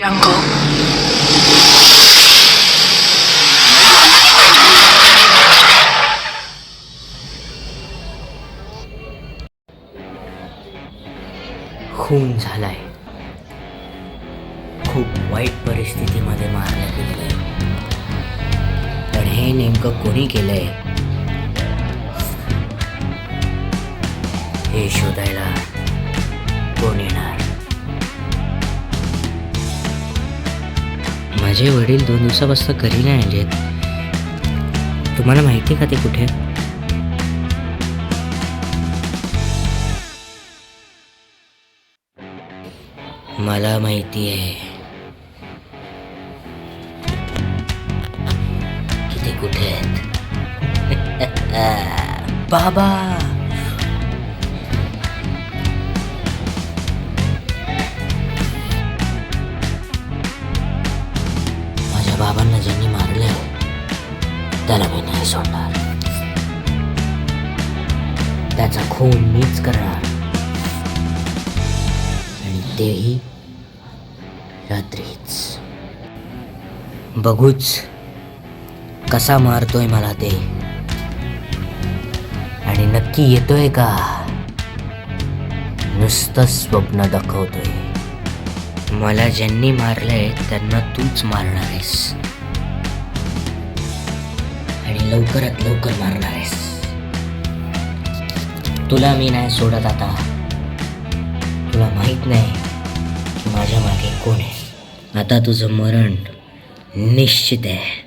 खून झालाय. खूप वाईट परिस्थितीमध्ये मारलं गेलंय. पण हे नेमकं कोणी केलंय हे शोधायला कोण येणार? माझे वडील 2 दिवसापासून घरी नाही आलेत. तुम्हाला माहिती का ते कुठे? मला माहिती आहे की ते कुठे आहेत. बाबा, माझ्या बाबांना ज्यांनी मारलंय त्याला मी नाही सोडणार. त्याचा खून मीच करणार, आणि तेही रात्रीच. बघूच कसा मारतोय मला ते, आणि नक्की येतोय का नुसतं स्वप्न दाखवतोय. मला ज्यांनी मारलंय त्यांना तूच मारणार आहेस, आणि लवकरात लवकर मारणार आहेस. तुला मी नाही सोडत आता. तुला माहित नाही की माझ्या मागे कोण आहे. आता तुझं मरण निश्चित आहे.